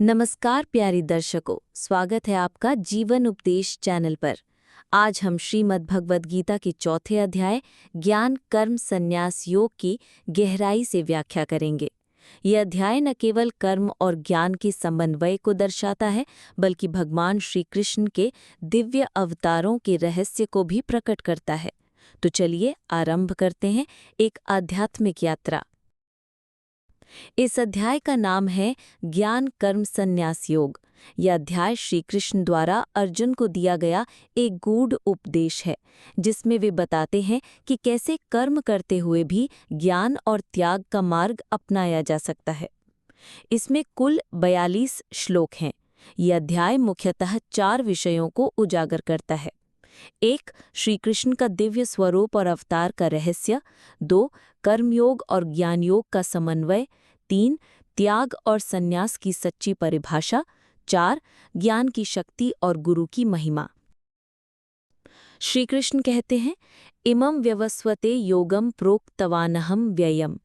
नमस्कार प्यारे दर्शकों, स्वागत है आपका जीवन उपदेश चैनल पर। आज हम श्रीमद् भगवद गीता के चौथे अध्याय ज्ञान कर्म संन्यास योग की गहराई से व्याख्या करेंगे। यह अध्याय न केवल कर्म और ज्ञान के समन्वय को दर्शाता है, बल्कि भगवान श्री कृष्ण के दिव्य अवतारों के रहस्य को भी प्रकट करता है। तो चलिए आरंभ करते हैं एक आध्यात्मिक यात्रा। इस अध्याय का नाम है ज्ञान कर्म संन्यास योग। यह अध्याय श्री कृष्ण द्वारा अर्जुन को दिया गया एक गूढ़ उपदेश है, जिसमें वे बताते हैं कि कैसे कर्म करते हुए भी ज्ञान और त्याग का मार्ग अपनाया जा सकता है। इसमें कुल 42 श्लोक हैं। यह अध्याय मुख्यतः 4 विषयों को उजागर करता है। 1. श्री कृष्ण का दिव्य स्वरूप और अवतार का रहस्य। 2. कर्मयोग और ज्ञान योग का समन्वय। 3. त्याग और संन्यास की सच्ची परिभाषा। 4. ज्ञान की शक्ति और गुरु की महिमा। श्री कृष्ण कहते हैं, इमं व्यवस्वते योगम प्रोक्तवानहम व्ययम,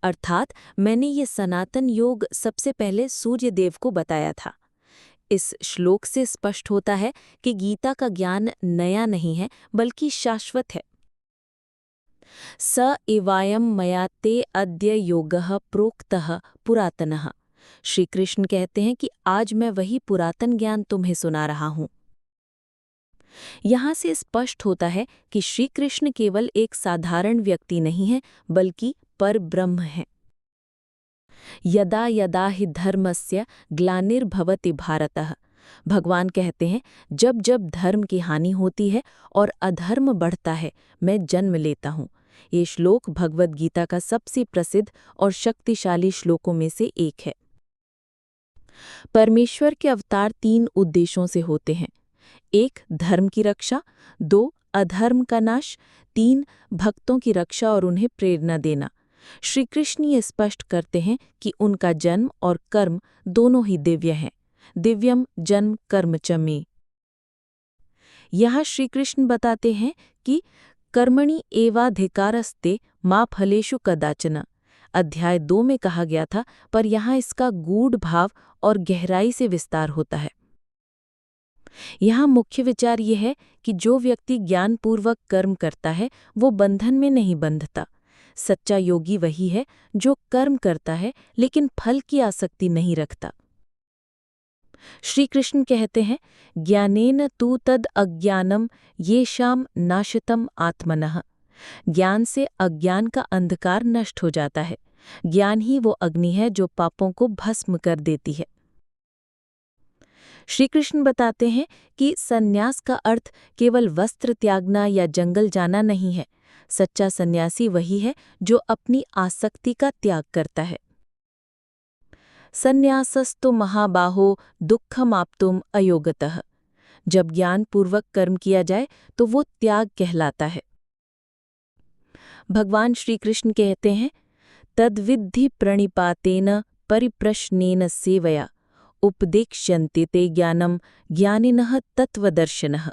अर्थात मैंने ये सनातन योग सबसे पहले सूर्यदेव को बताया था। इस श्लोक से स्पष्ट होता है कि गीता का ज्ञान नया नहीं है, बल्कि शाश्वत है। स एवायम मया ते अद्य योगः प्रोक्तः पुरातनः। श्री कृष्ण कहते हैं कि आज मैं वही पुरातन ज्ञान तुम्हें सुना रहा हूँ। यहाँ से स्पष्ट होता है कि श्री कृष्ण केवल एक साधारण व्यक्ति नहीं है, बल्कि परब्रह्म है। यदा यदा हि धर्मस्य ग्लानिर्भवति भारतः। भगवान कहते हैं, जब जब धर्म की हानि होती है और अधर्म बढ़ता है, मैं जन्म लेता हूँ। ये श्लोक भगवद गीता का सबसे प्रसिद्ध और शक्तिशाली श्लोकों में से एक है। परमेश्वर के अवतार 3 उद्देश्यों से होते हैं। 1. धर्म की रक्षा। 2. अधर्म का नाश। 3. भक्तों की रक्षा और उन्हें प्रेरणा देना। श्री कृष्ण ये स्पष्ट करते हैं कि उनका जन्म और कर्म दोनों ही दिव्य हैं। दिव्यम जन्म कर्म च मे। यहाँ श्री कृष्ण बताते हैं कि कर्मणि एवाधिकारस्ते मा फलेषु कदाचन। अध्याय 2 में कहा गया था, पर यहाँ इसका गूढ़ भाव और गहराई से विस्तार होता है। यहाँ मुख्य विचार यह है कि जो व्यक्ति ज्ञानपूर्वक कर्म करता है, वो बंधन में नहीं बंधता। सच्चा योगी वही है जो कर्म करता है, लेकिन फल की आसक्ति नहीं रखता। श्री कृष्ण कहते हैं, ज्ञानेन तु तद अज्ञानम येषाम नाशितम आत्मनः। ज्ञान से अज्ञान का अंधकार नष्ट हो जाता है। ज्ञान ही वो अग्नि है जो पापों को भस्म कर देती है। श्री कृष्ण बताते हैं कि संन्यास का अर्थ केवल वस्त्र त्यागना या जंगल जाना नहीं है। सच्चा सन्यासी वही है जो अपनी आसक्ति का त्याग करता है। संन्यासस्तु महाबाहो दुःखमाप्तुम अयोगतः। जब ज्ञानपूर्वक कर्म किया जाए तो वो त्याग कहलाता है। भगवान श्री कृष्ण कहते हैं, तद्विद्धि प्रणिपातेन परिप्रश्नेन सेवया उपदेक्ष्यन्ते ते ज्ञानम ज्ञानिनः तत्वदर्शिनः।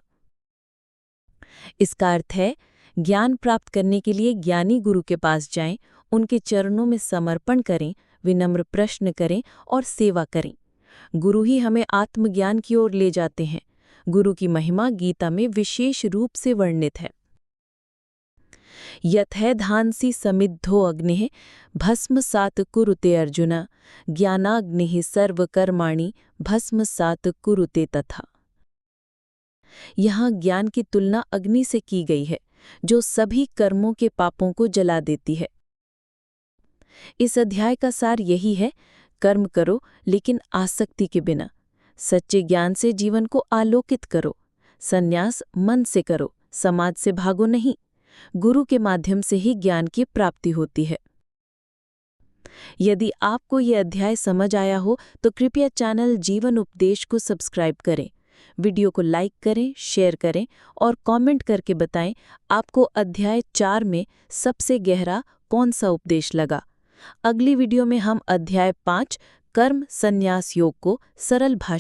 इसका अर्थ है, ज्ञान प्राप्त करने के लिए ज्ञानी गुरु के पास जाएं, उनके चरणों में समर्पण करें, विनम्र प्रश्न करें और सेवा करें। गुरु ही हमें आत्मज्ञान की ओर ले जाते हैं। गुरु की महिमा गीता में विशेष रूप से वर्णित है। यथैधांसि समिद्धो अग्निः भस्मसात् कुरुते अर्जुन, ज्ञानाग्निः सर्वकर्माणि भस्मसात् कुरुते तथा। यहाँ ज्ञान की तुलना अग्नि से की गई है, जो सभी कर्मों के पापों को जला देती है। इस अध्याय का सार यही है, कर्म करो लेकिन आसक्ति के बिना। सच्चे ज्ञान से जीवन को आलोकित करो। संन्यास मन से करो, समाज से भागो नहीं। गुरु के माध्यम से ही ज्ञान की प्राप्ति होती है। यदि आपको ये अध्याय समझ आया हो तो कृपया चैनल जीवन उपदेश को सब्सक्राइब करें। वीडियो को लाइक करें, शेयर करें और कमेंट करके बताएं आपको अध्याय 4 में सबसे गहरा कौन सा उपदेश लगा। अगली वीडियो में हम अध्याय 5 कर्म संन्यास योग को सरल भाषा